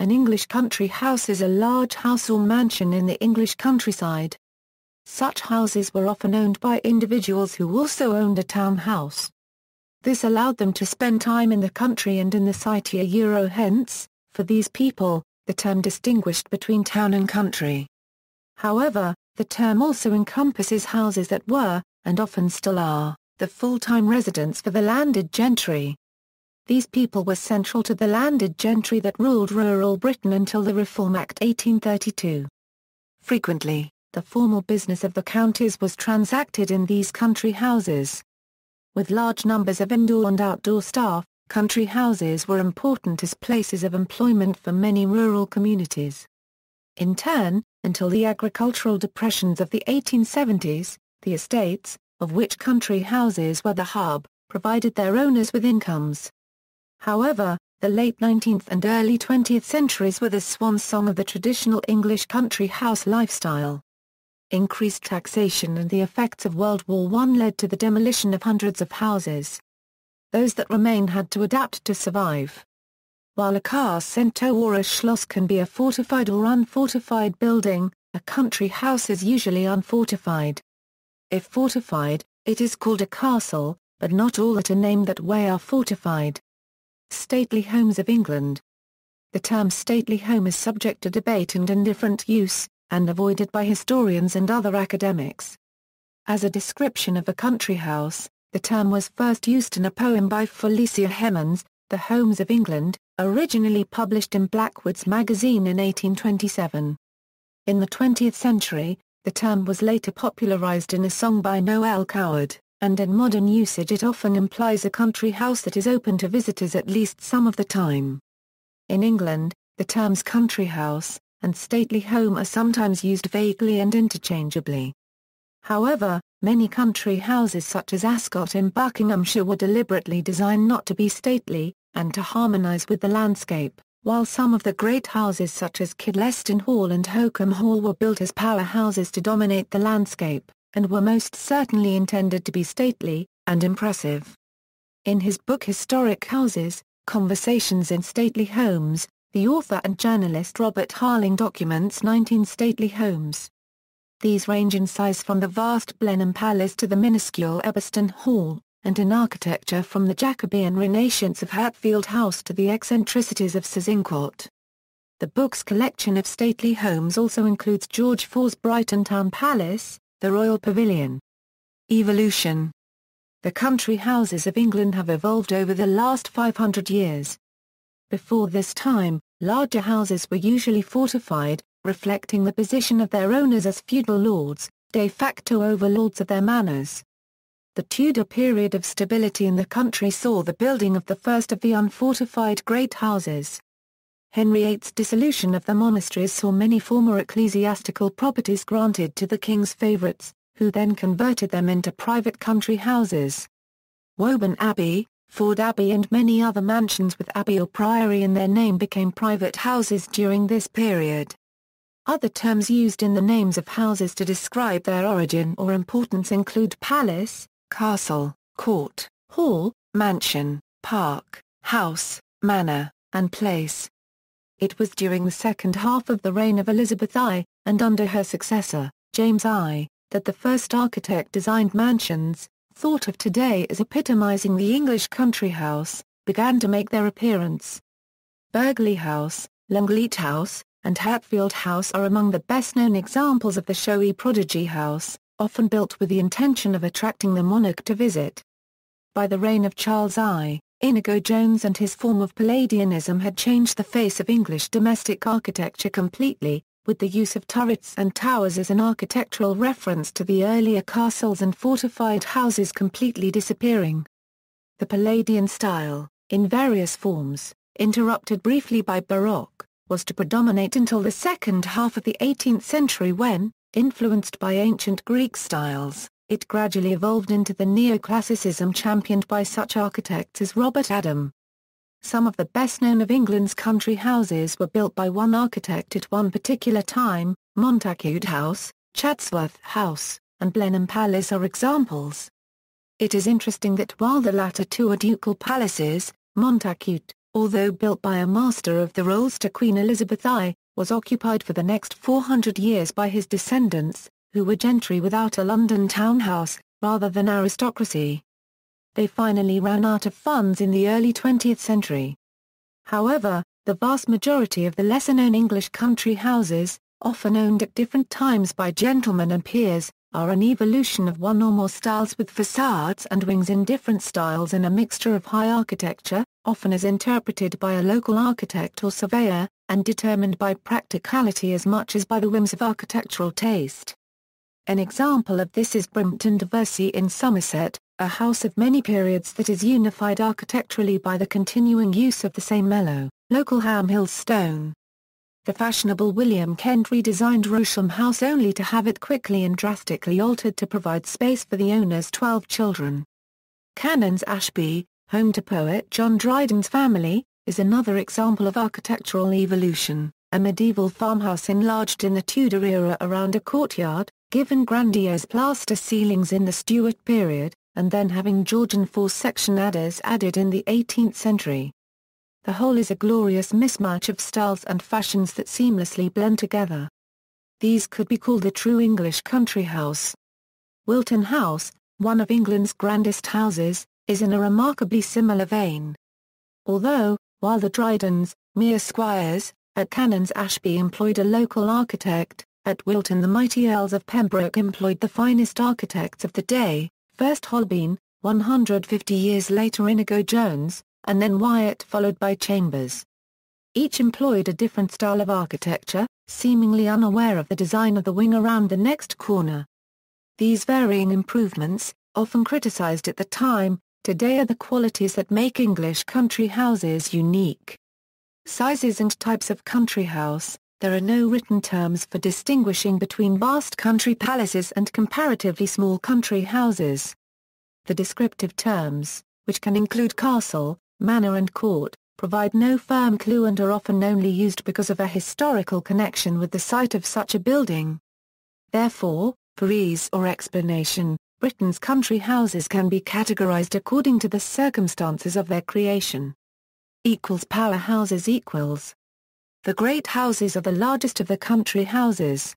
An English country house is a large house or mansion in the English countryside. Such houses were often owned by individuals who also owned a town house. This allowed them to spend time in the country and in the city. Hence, for these people, the term distinguished between town and country. However, the term also encompasses houses that were, and often still are, the full-time residence for the landed gentry. These people were central to the landed gentry that ruled rural Britain until the Reform Act 1832. Frequently, the formal business of the counties was transacted in these country houses. With large numbers of indoor and outdoor staff, country houses were important as places of employment for many rural communities. In turn, until the agricultural depressions of the 1870s, the estates, of which country houses were the hub, provided their owners with incomes. However, the late 19th and early 20th centuries were the swan song of the traditional English country house lifestyle. Increased taxation and the effects of World War I led to the demolition of hundreds of houses. Those that remained had to adapt to survive. While a Castle or a schloss can be a fortified or unfortified building, a country house is usually unfortified. If fortified, it is called a castle, but not all that are named that way are fortified. Stately homes of England. The term stately home is subject to debate and indifferent use, and avoided by historians and other academics. As a description of a country house, the term was first used in a poem by Felicia Hemans, The Homes of England, originally published in Blackwood's magazine in 1827. In the 20th century, the term was later popularized in a song by Noel Coward, and in modern usage it often implies a country house that is open to visitors at least some of the time. In England, the terms country house and stately home are sometimes used vaguely and interchangeably. However, many country houses such as Ascot in Buckinghamshire were deliberately designed not to be stately, and to harmonise with the landscape, while some of the great houses such as Kidleston Hall and Holkham Hall were built as powerhouses to dominate the landscape, and were most certainly intended to be stately and impressive. In his book Historic Houses, Conversations in Stately Homes, the author and journalist Robert Harling documents 19 stately homes. These range in size from the vast Blenheim Palace to the minuscule Ebbston Hall, and in architecture from the Jacobean Renaissance of Hatfield House to the eccentricities of Sazincourt. The book's collection of stately homes also includes George IV's Brighton Town Palace, the Royal Pavilion. Evolution. The country houses of England have evolved over the last 500 years. Before this time, larger houses were usually fortified, reflecting the position of their owners as feudal lords, de facto overlords of their manors. The Tudor period of stability in the country saw the building of the first of the unfortified great houses. Henry VIII's dissolution of the monasteries saw many former ecclesiastical properties granted to the king's favourites, who then converted them into private country houses. Woburn Abbey, Ford Abbey and many other mansions with abbey or priory in their name became private houses during this period. Other terms used in the names of houses to describe their origin or importance include palace, castle, court, hall, mansion, park, house, manor, and place. It was during the second half of the reign of Elizabeth I, and under her successor, James I, that the first architect-designed mansions, thought of today as epitomizing the English country house, began to make their appearance. Burghley House, Longleat House, and Hatfield House are among the best-known examples of the showy prodigy house, often built with the intention of attracting the monarch to visit. By the reign of Charles I, Inigo Jones and his form of Palladianism had changed the face of English domestic architecture completely, with the use of turrets and towers as an architectural reference to the earlier castles and fortified houses completely disappearing. The Palladian style, in various forms, interrupted briefly by Baroque, was to predominate until the second half of the 18th century when, influenced by ancient Greek styles, it gradually evolved into the neoclassicism championed by such architects as Robert Adam. Some of the best-known of England's country houses were built by one architect at one particular time. Montacute House, Chatsworth House, and Blenheim Palace are examples. It is interesting that while the latter two are ducal palaces, Montacute, although built by a master of the rolls to Queen Elizabeth I, was occupied for the next 400 years by his descendants, who were gentry without a London townhouse, rather than aristocracy. They finally ran out of funds in the early 20th century. However, the vast majority of the lesser-known English country houses, often owned at different times by gentlemen and peers, are an evolution of one or more styles with facades and wings in different styles and a mixture of high architecture, often as interpreted by a local architect or surveyor, and determined by practicality as much as by the whims of architectural taste. An example of this is Brampton Diversey in Somerset, a house of many periods that is unified architecturally by the continuing use of the same mellow, local Ham Hill stone. The fashionable William Kent redesigned Wilton House only to have it quickly and drastically altered to provide space for the owner's 12 children. Canons Ashby, home to poet John Dryden's family, is another example of architectural evolution, a medieval farmhouse enlarged in the Tudor era around a courtyard, given grandiose plaster ceilings in the Stuart period, and then having Georgian four-section adders added in the 18th century. The whole is a glorious mismatch of styles and fashions that seamlessly blend together. These could be called a true English country house. Wilton House, one of England's grandest houses, is in a remarkably similar vein. Although, while the Drydens, mere squires, at Canons Ashby employed a local architect, at Wilton the mighty Earls of Pembroke employed the finest architects of the day, first Holbein, 150 years later Inigo Jones, and then Wyatt followed by Chambers. Each employed a different style of architecture, seemingly unaware of the design of the wing around the next corner. These varying improvements, often criticized at the time, today are the qualities that make English country houses unique. Sizes and types of country house. There are no written terms for distinguishing between vast country palaces and comparatively small country houses. The descriptive terms, which can include castle, manor and court, provide no firm clue and are often only used because of a historical connection with the site of such a building. Therefore, for ease or explanation, Britain's country houses can be categorized according to the circumstances of their creation. Power houses equals. The great houses are the largest of the country houses.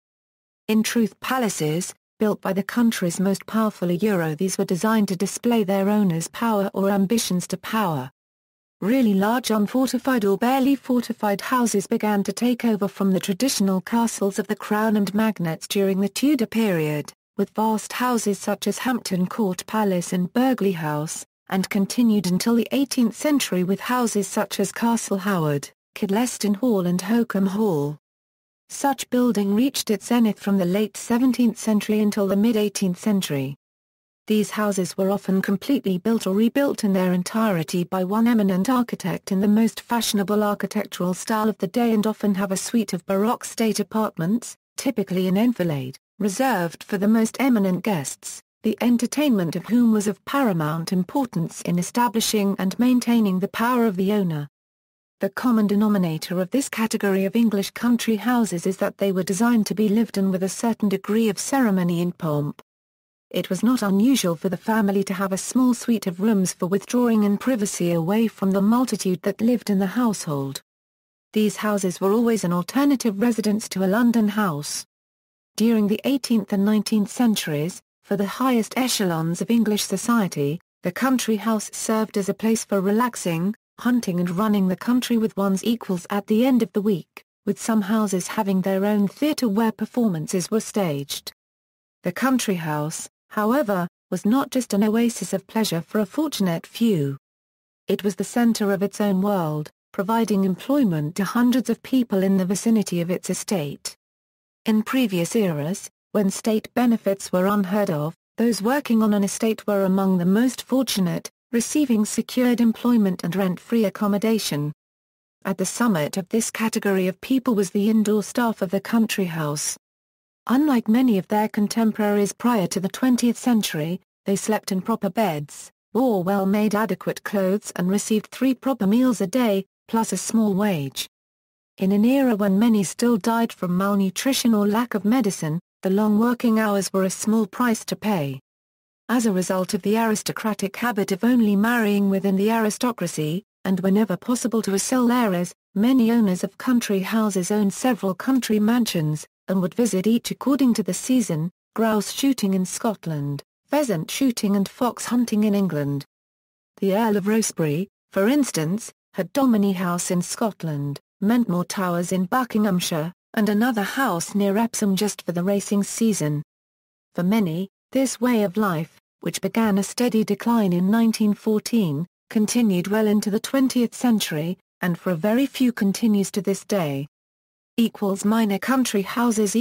In truth, palaces, built by the country's most powerful these were designed to display their owners' power or ambitions to power. Really large unfortified or barely fortified houses began to take over from the traditional castles of the Crown and magnates during the Tudor period, with vast houses such as Hampton Court Palace and Burghley House, and continued until the 18th century with houses such as Castle Howard, Kidleston Hall and Holkham Hall. Such building reached its zenith from the late 17th century until the mid-18th century. These houses were often completely built or rebuilt in their entirety by one eminent architect in the most fashionable architectural style of the day and often have a suite of Baroque state apartments, typically in enfilade, reserved for the most eminent guests, the entertainment of whom was of paramount importance in establishing and maintaining the power of the owner. The common denominator of this category of English country houses is that they were designed to be lived in with a certain degree of ceremony and pomp. It was not unusual for the family to have a small suite of rooms for withdrawing and privacy away from the multitude that lived in the household. These houses were always an alternative residence to a London house. During the 18th and 19th centuries, for the highest echelons of English society, the country house served as a place for relaxing, hunting and running the country with one's equals at the end of the week, with some houses having their own theatre where performances were staged. The country house, however, was not just an oasis of pleasure for a fortunate few. It was the centre of its own world, providing employment to hundreds of people in the vicinity of its estate. In previous eras, when state benefits were unheard of, those working on an estate were among the most fortunate, receiving secured employment and rent-free accommodation. At the summit of this category of people was the indoor staff of the country house. Unlike many of their contemporaries prior to the 20th century, they slept in proper beds, wore well-made adequate clothes and received 3 proper meals a day, plus a small wage. In an era when many still died from malnutrition or lack of medicine, the long working hours were a small price to pay. As a result of the aristocratic habit of only marrying within the aristocracy, and whenever possible to sell heirs. Many owners of country houses owned several country mansions, and would visit each according to the season: grouse shooting in Scotland, pheasant shooting and fox hunting in England. The Earl of Rosebery, for instance, had Dominie House in Scotland, Mentmore Towers in Buckinghamshire, and another house near Epsom just for the racing season. For many, this way of life, which began a steady decline in 1914, continued well into the 20th century, and for a very few continues to this day. Minor country houses.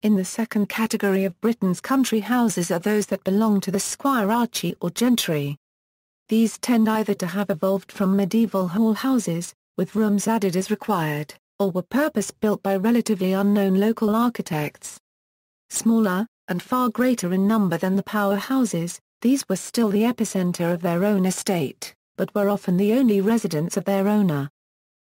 In the second category of Britain's country houses are those that belong to the squirearchy or gentry. These tend either to have evolved from medieval hall houses, with rooms added as required, or were purpose-built by relatively unknown local architects. Smaller, and far greater in number than the power houses, these were still the epicenter of their own estate, but were often the only residence of their owner.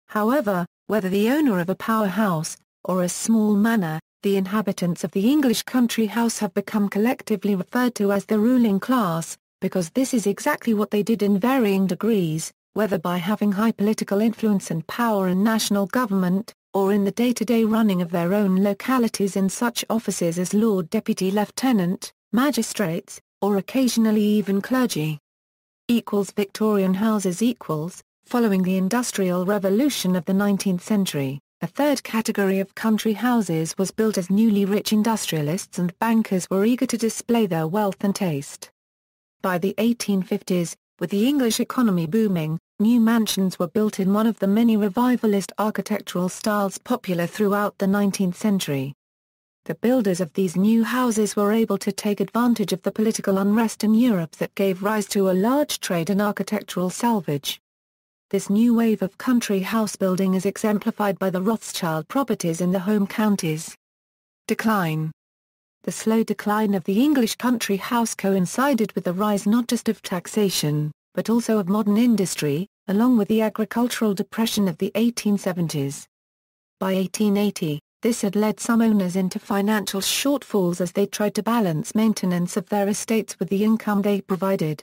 However, whether the owner of a power house, or a small manor, the inhabitants of the English country house have become collectively referred to as the ruling class, because this is exactly what they did in varying degrees, whether by having high political influence and power in national government, or in the day-to-day running of their own localities in such offices as Lord Deputy Lieutenant, magistrates, or occasionally even clergy. Victorian houses. Following the Industrial Revolution of the 19th century, a third category of country houses was built as newly rich industrialists and bankers were eager to display their wealth and taste. By the 1850s, with the English economy booming, new mansions were built in one of the many revivalist architectural styles popular throughout the 19th century. The builders of these new houses were able to take advantage of the political unrest in Europe that gave rise to a large trade in architectural salvage. This new wave of country house building is exemplified by the Rothschild properties in the home counties. Decline. The slow decline of the English country house coincided with the rise not just of taxation, but also of modern industry, along with the agricultural depression of the 1870s. By 1880, this had led some owners into financial shortfalls as they tried to balance maintenance of their estates with the income they provided.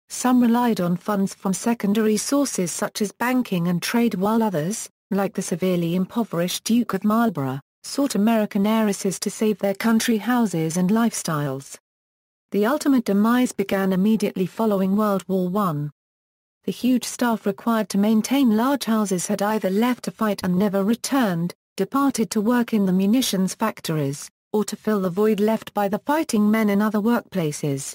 Some relied on funds from secondary sources such as banking and trade, while others, like the severely impoverished Duke of Marlborough, sought American heiresses to save their country houses and lifestyles. The ultimate demise began immediately following World War I. The huge staff required to maintain large houses had either left to fight and never returned, departed to work in the munitions factories, or to fill the void left by the fighting men in other workplaces.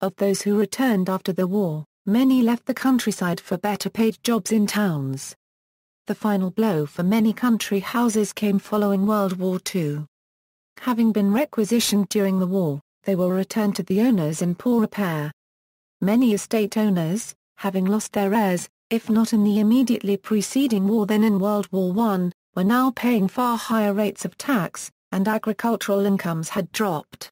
Of those who returned after the war, many left the countryside for better-paid jobs in towns. The final blow for many country houses came following World War II. Having been requisitioned during the war, they were returned to the owners in poor repair. Many estate owners, having lost their heirs, if not in the immediately preceding war then in World War I, were now paying far higher rates of tax, and agricultural incomes had dropped.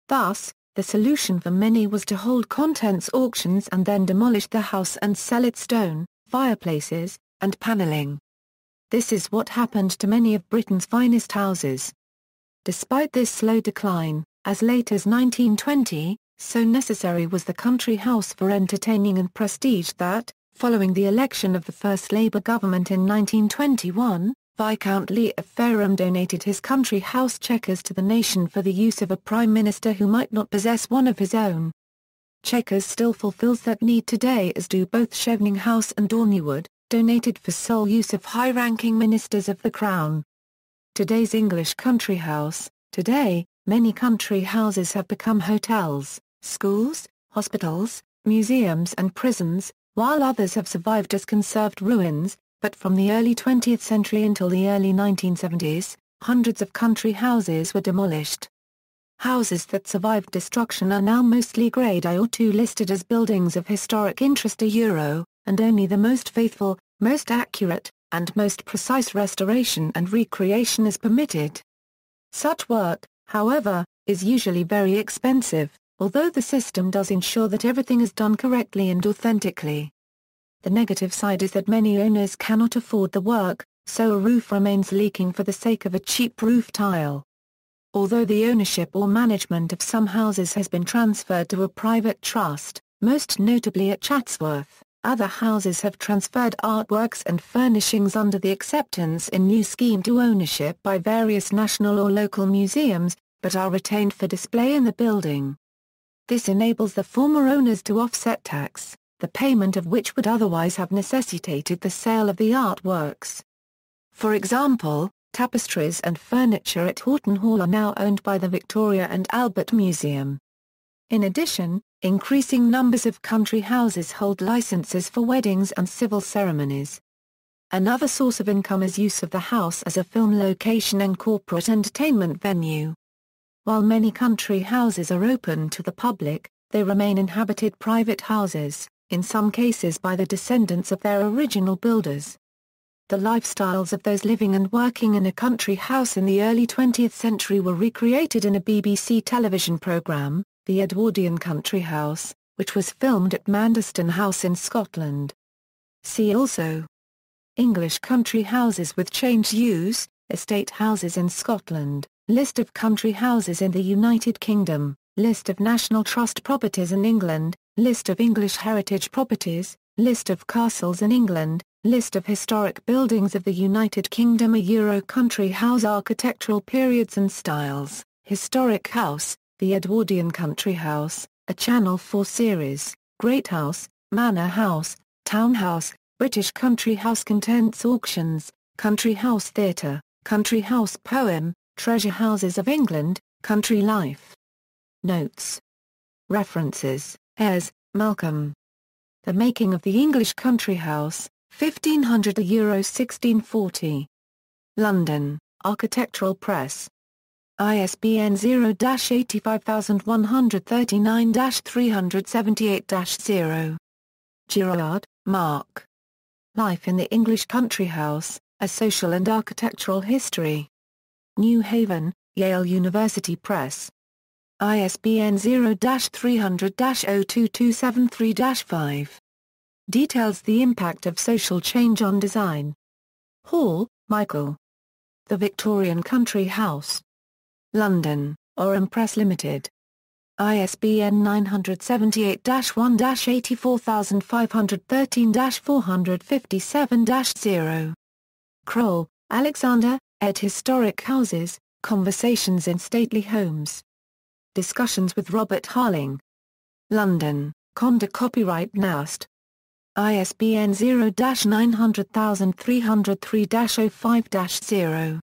Thus, the solution for many was to hold contents auctions and then demolish the house and sell its stone, fireplaces, and panelling. This is what happened to many of Britain's finest houses. Despite this slow decline, as late as 1920, so necessary was the country house for entertaining and prestige that, following the election of the first Labour government in 1921, Viscount Lee of Fareham donated his country house Chequers to the nation for the use of a prime minister who might not possess one of his own. Chequers still fulfills that need today, as do both Chevening House and Dorneywood, donated for sole use of high-ranking ministers of the Crown. Today's English country house. Today, many country houses have become hotels, schools, hospitals, museums and prisons, while others have survived as conserved ruins. But from the early 20th century until the early 1970s, hundreds of country houses were demolished. Houses that survived destruction are now mostly Grade I or II, listed as buildings of historic interest and only the most faithful, most accurate, and most precise restoration and recreation is permitted. Such work, however, is usually very expensive, although the system does ensure that everything is done correctly and authentically. The negative side is that many owners cannot afford the work, so a roof remains leaking for the sake of a cheap roof tile. Although the ownership or management of some houses has been transferred to a private trust, most notably at Chatsworth, Other houses have transferred artworks and furnishings under the acceptance in new scheme to ownership by various national or local museums, but are retained for display in the building. This enables the former owners to offset tax, the payment of which would otherwise have necessitated the sale of the artworks. For example, tapestries and furniture at Horton Hall are now owned by the Victoria and Albert Museum. In addition, increasing numbers of country houses hold licenses for weddings and civil ceremonies. Another source of income is use of the house as a film location and corporate entertainment venue. While many country houses are open to the public, they remain inhabited private houses, in some cases by the descendants of their original builders. The lifestyles of those living and working in a country house in the early 20th century were recreated in a BBC television programme, The Edwardian Country House, which was filmed at Manderston House in Scotland. See also: English country houses with changed use, estate houses in Scotland, list of country houses in the United Kingdom, list of National Trust properties in England, list of English heritage properties, list of castles in England, list of historic buildings of the United Kingdom. A Euro country house architectural periods and styles, historic house, the Edwardian Country House, a Channel 4 series, Great House, Manor House, Townhouse, British Country House Contents Auctions, Country House Theatre, Country House Poem, Treasure Houses of England, Country Life. Notes. References: Ayres, Malcolm. The Making of the English Country House, 1500 to Euro 1640. London, Architectural Press. ISBN 0-85139-378-0. Girard, Mark. Life in the English Country House, A Social and Architectural History. New Haven, Yale University Press. ISBN 0-300-02273-5. Details the impact of social change on design. Hall, Michael. The Victorian Country House. London, Orham Press Limited. ISBN 978-1-84513-457-0. Kroll, Alexander, ed. Historic Houses, Conversations in Stately Homes. Discussions with Robert Harling. London, Conde Copyright Nast. ISBN 0-900303-05-0.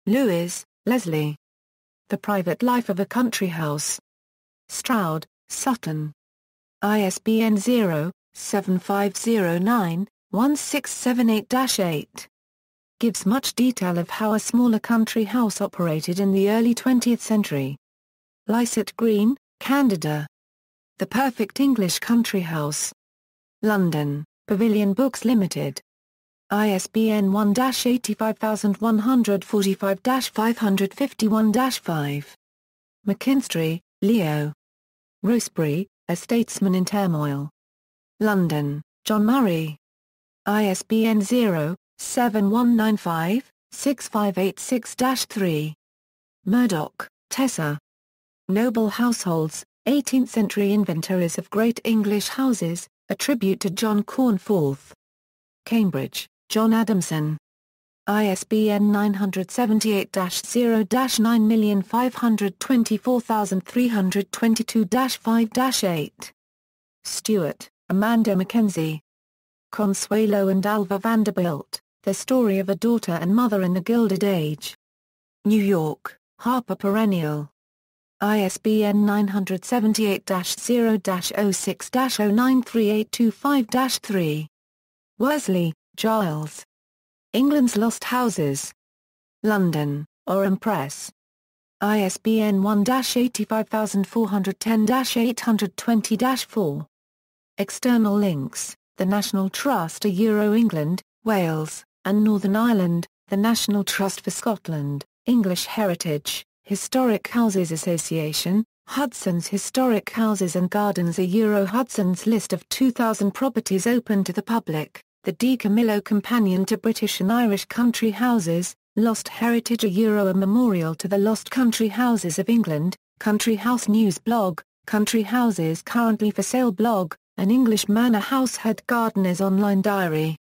Lewis, Leslie. The Private Life of a Country House. Stroud, Sutton. ISBN 0-7509-1678-8. Gives much detail of how a smaller country house operated in the early 20th century. Lycett Green, Candida. The Perfect English Country House. London, Pavilion Books Limited. ISBN 1-85145-551-5. McKinstry, Leo. Rosebery, A Statesman in Turmoil. London, John Murray. ISBN 0-7195-6586-3. Murdoch, Tessa. Noble Households, 18th Century Inventories of Great English Houses, a tribute to John Cornforth. Cambridge, John Adamson. ISBN 978-0-9524322-5-8. Stewart, Amanda Mackenzie. Consuelo and Alva Vanderbilt, The Story of a Daughter and Mother in the Gilded Age. New York, Harper Perennial. ISBN 978-0-06-093825-3. Worsley, Giles. England's Lost Houses. London, Orham Press. ISBN 1-85410-820-4. External links: The National Trust for Euro England, Wales, and Northern Ireland, the National Trust for Scotland, English Heritage, Historic Houses Association, Hudson's Historic Houses and Gardens. A Euro Hudson's list of 2,000 properties open to the public, the De Camillo Companion to British and Irish Country Houses, Lost Heritage. A Euro A Memorial to the Lost Country Houses of England, Country House News blog, Country Houses Currently for Sale blog, An English manor house head gardener's online diary.